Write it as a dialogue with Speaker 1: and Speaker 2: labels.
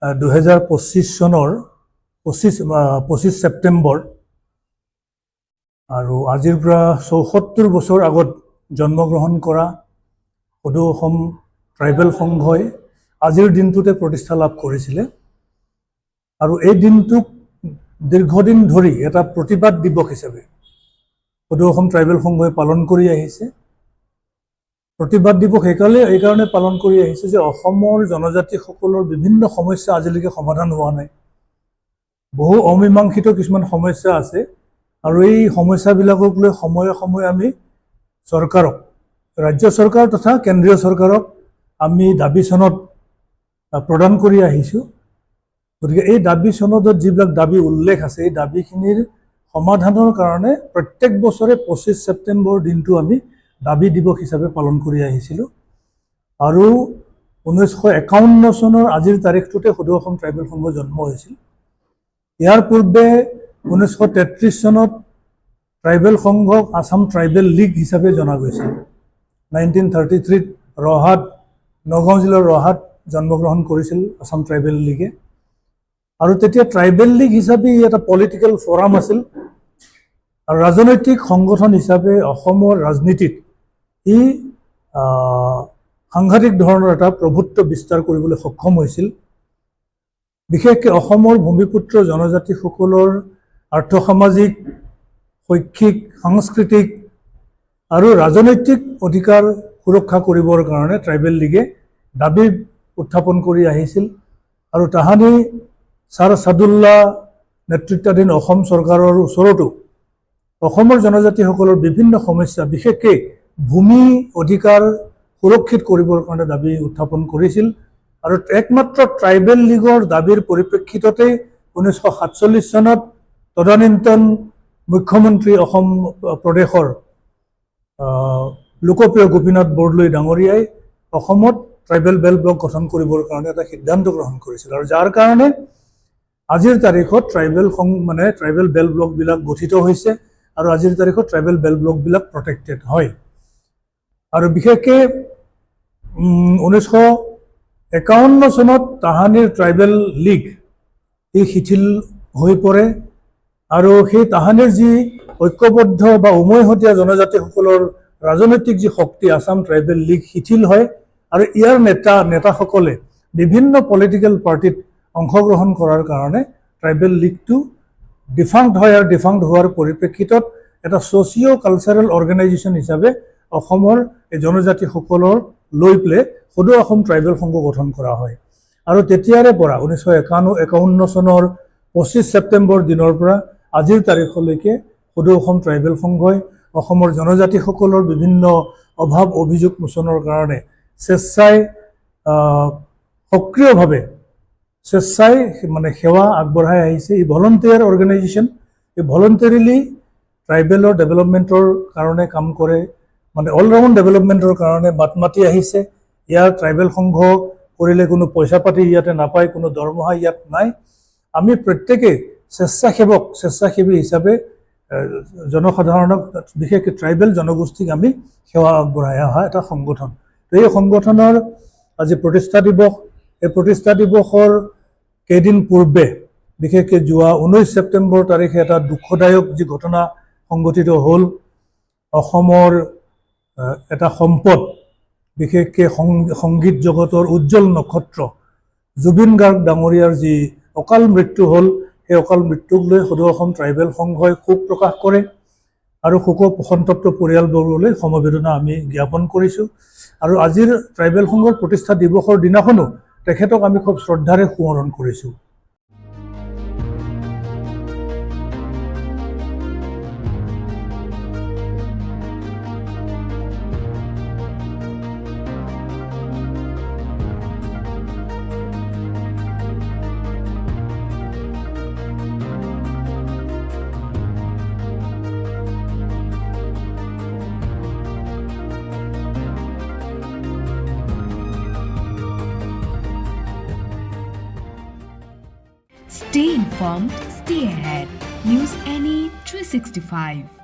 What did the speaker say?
Speaker 1: 2025 চনৰ 25 ছেপ্টেম্বৰ আৰু আজিৰ পৰা 74 বছৰ আগত জন্মগ্ৰহণ কৰা সদৌ অসম ট্ৰাইবেল সংঘই আজিৰ দিনটোতে প্ৰতিষ্ঠা লাভ কৰিছিলে আৰু এই দিনটোক দীৰ্ঘদিন ধৰি এটা প্ৰতিবাদ দিৱস হিচাপে সদৌ অসম ট্ৰাইবেল সংঘই পালন কৰি আহিছে। প্ৰতিবাদ দিৱস এইকাৰণে পালন কৰি আহিছে যে অসমৰ জনজাতিসকলৰ বিভিন্ন সমস্যা আজিলৈকে সমাধান হোৱা নাই। বহু অমীমাংসিত কিছুমান সমস্যা আছে আৰু এই সমস্যাবিলাকক লৈ সময়ে সময়ে আমি চৰকাৰক, ৰাজ্য চৰকাৰ তথা কেন্দ্ৰীয় চৰকাৰক আমি দাবী চনদ প্ৰদান কৰি আহিছোঁ। গতিকে এই দাবী চনদত যিবিলাক দাবী উল্লেখ আছে, এই দাবীখিনিৰ সমাধানৰ কাৰণে প্ৰত্যেক বছৰে 25 ছেপ্টেম্বৰ দিনটো আমি দাবী দিৱস হিচাপে পালন কৰি আহিছিলোঁ আৰু 1951 চনৰ আজিৰ তাৰিখটোতে সদৌ অসম ট্ৰাইবেল সংঘ জন্ম হৈছিল। ইয়াৰ পূৰ্বে 1933 চনত ট্ৰাইবেল সংঘক আসাম ট্ৰাইবেল লীগ হিচাপে জনা গৈছিল। 1933 ৰহাত, নগাঁও জিলাৰ ৰহাত জন্মগ্ৰহণ কৰিছিল আসাম ট্ৰাইবেল লীগে আৰু তেতিয়া ট্ৰাইবেল লীগ হিচাপে এটা পলিটিকেল ফৰাম আছিল আৰু ৰাজনৈতিক সংগঠন হিচাপে অসমৰ ৰাজনীতিত ই সাংঘাতিক ধৰণৰ এটা প্ৰভুত্ব বিস্তাৰ কৰিবলৈ সক্ষম হৈছিল। বিশেষকৈ অসমৰ ভূমিপুত্ৰ জনজাতিসকলৰ আৰ্থসামাজিক, শৈক্ষিক, সাংস্কৃতিক আৰু ৰাজনৈতিক অধিকাৰ সুৰক্ষা কৰিবৰ কাৰণে ট্ৰাইবেল লীগে দাবী উত্থাপন কৰি আহিছিল আৰু তাহানি ছাৰ ছাদুল্লাহ নেতৃত্বাধীন অসম চৰকাৰৰ ওচৰতো অসমৰ জনজাতিসকলৰ বিভিন্ন সমস্যা, বিশেষকৈ ভূমি অধিকাৰ সুৰক্ষিত কৰিবৰ কাৰণে দাবী উত্থাপন কৰিছিল আৰু একমাত্ৰ ট্ৰাইবেল লীগৰ দাবীৰ পৰিপ্ৰেক্ষিততে 1947 চনত তদানীন্তন মুখ্যমন্ত্ৰী অসম প্ৰদেশৰ লোকপ্ৰিয় গোপীনাথ বৰদলৈ ডাঙৰীয়াই অসমত ট্ৰাইবেল বেল্ট ব্লক গঠন কৰিবৰ কাৰণে এটা সিদ্ধান্ত গ্ৰহণ কৰিছিল আৰু যাৰ কাৰণে আজিৰ তাৰিখত ট্ৰাইবেল বেল্ট ব্লকবিলাক গঠিত হৈছে আৰু আজিৰ তাৰিখত ট্ৰাইবেল বেল্ট ব্লকবিলাক প্ৰটেক্টেড হয়। আৰু বিশেষকৈ 1951 চনত তাহানিৰ ট্ৰাইবেল লীগ ই শিথিল হৈ পৰে আৰু সেই তাহানিৰ যি ঐক্যবদ্ধ বা উমৈহতীয়া জনজাতিসকলৰ ৰাজনৈতিক যি শক্তি, আসাম ট্ৰাইবেল লীগ শিথিল হয় আৰু ইয়াৰ নেতাসকলে বিভিন্ন পলিটিকেল পাৰ্টিত অংশগ্ৰহণ কৰাৰ কাৰণে ট্ৰাইবেল লীগটো ডিফাংক্ট হয় আৰু ডিফাংক্ট হোৱাৰ পৰিপ্ৰেক্ষিতত এটা ছ'চিঅ' কালচাৰেল অৰ্গেনাইজেশ্যন হিচাপে অসমৰ এই জনজাতিসকলৰ লৈ পেলাই সদৌ অসম ট্ৰাইবেল সংঘ গঠন কৰা হয় আৰু তেতিয়াৰে পৰা 1951 চনৰ 25 ছেপ্টেম্বৰ দিনৰ পৰা আজিৰ তাৰিখলৈকে সদৌ অসম ট্ৰাইবেল সংঘই অসমৰ জনজাতিসকলৰ বিভিন্ন অভাৱ অভিযোগ মোচনৰ কাৰণে সক্ৰিয়ভাৱে সেৱা আগবঢ়াই আহিছে। ই ভলণ্টিয়াৰ অৰ্গেনাইজেশ্যন, এই ভলণ্টাৰীলি ট্ৰাইবেলৰ ডেভেলপমেণ্টৰ কাৰণে কাম কৰে, অলৰাউণ্ড ডেভেলপমেণ্টৰ কাৰণে মাত মাতি আহিছে। ইয়াৰ ট্ৰাইবেল সংঘ কৰিলে কোনো পইচা পাতি ইয়াতে নাপায়, কোনো দৰমহা ইয়াত নাই। আমি প্ৰত্যেকেই স্বেচ্ছাসেৱী হিচাপে জনসাধাৰণক, বিশেষকৈ ট্ৰাইবেল জনগোষ্ঠীক আমি সেৱা আগবঢ়াই অহা এটা সংগঠন। এই সংগঠনৰ আজি প্ৰতিষ্ঠা দিৱস। এই প্ৰতিষ্ঠা দিৱসৰ কেইদিন পূৰ্বে, বিশেষকৈ যোৱা 19 ছেপ্টেম্বৰ তাৰিখে এটা দুখদায়ক যি ঘটনা সংঘটিত হ'ল, অসমৰ এটা সম্পদ, বিশেষকৈ সংগীত জগতৰ উজ্জ্বল নক্ষত্ৰ জুবিন গাৰ্গ ডাঙৰীয়াৰ যি অকাল মৃত্যু হ'ল, সেই অকাল মৃত্যুক লৈ সদৌ অসম ট্ৰাইবেল সংঘই শোক প্ৰকাশ কৰে আৰু সন্তপ্ত পৰিয়ালবৰ্গলৈ সমবেদনা আমি জ্ঞাপন কৰিছোঁ। আৰু আজিৰ ট্ৰাইবেল সংঘৰ প্ৰতিষ্ঠা দিৱসৰ দিনাখনো তেখেতক আমি খুব শ্ৰদ্ধাৰে সোঁৱৰণ কৰিছোঁ।
Speaker 2: Stay informed, stay ahead. News NE 365.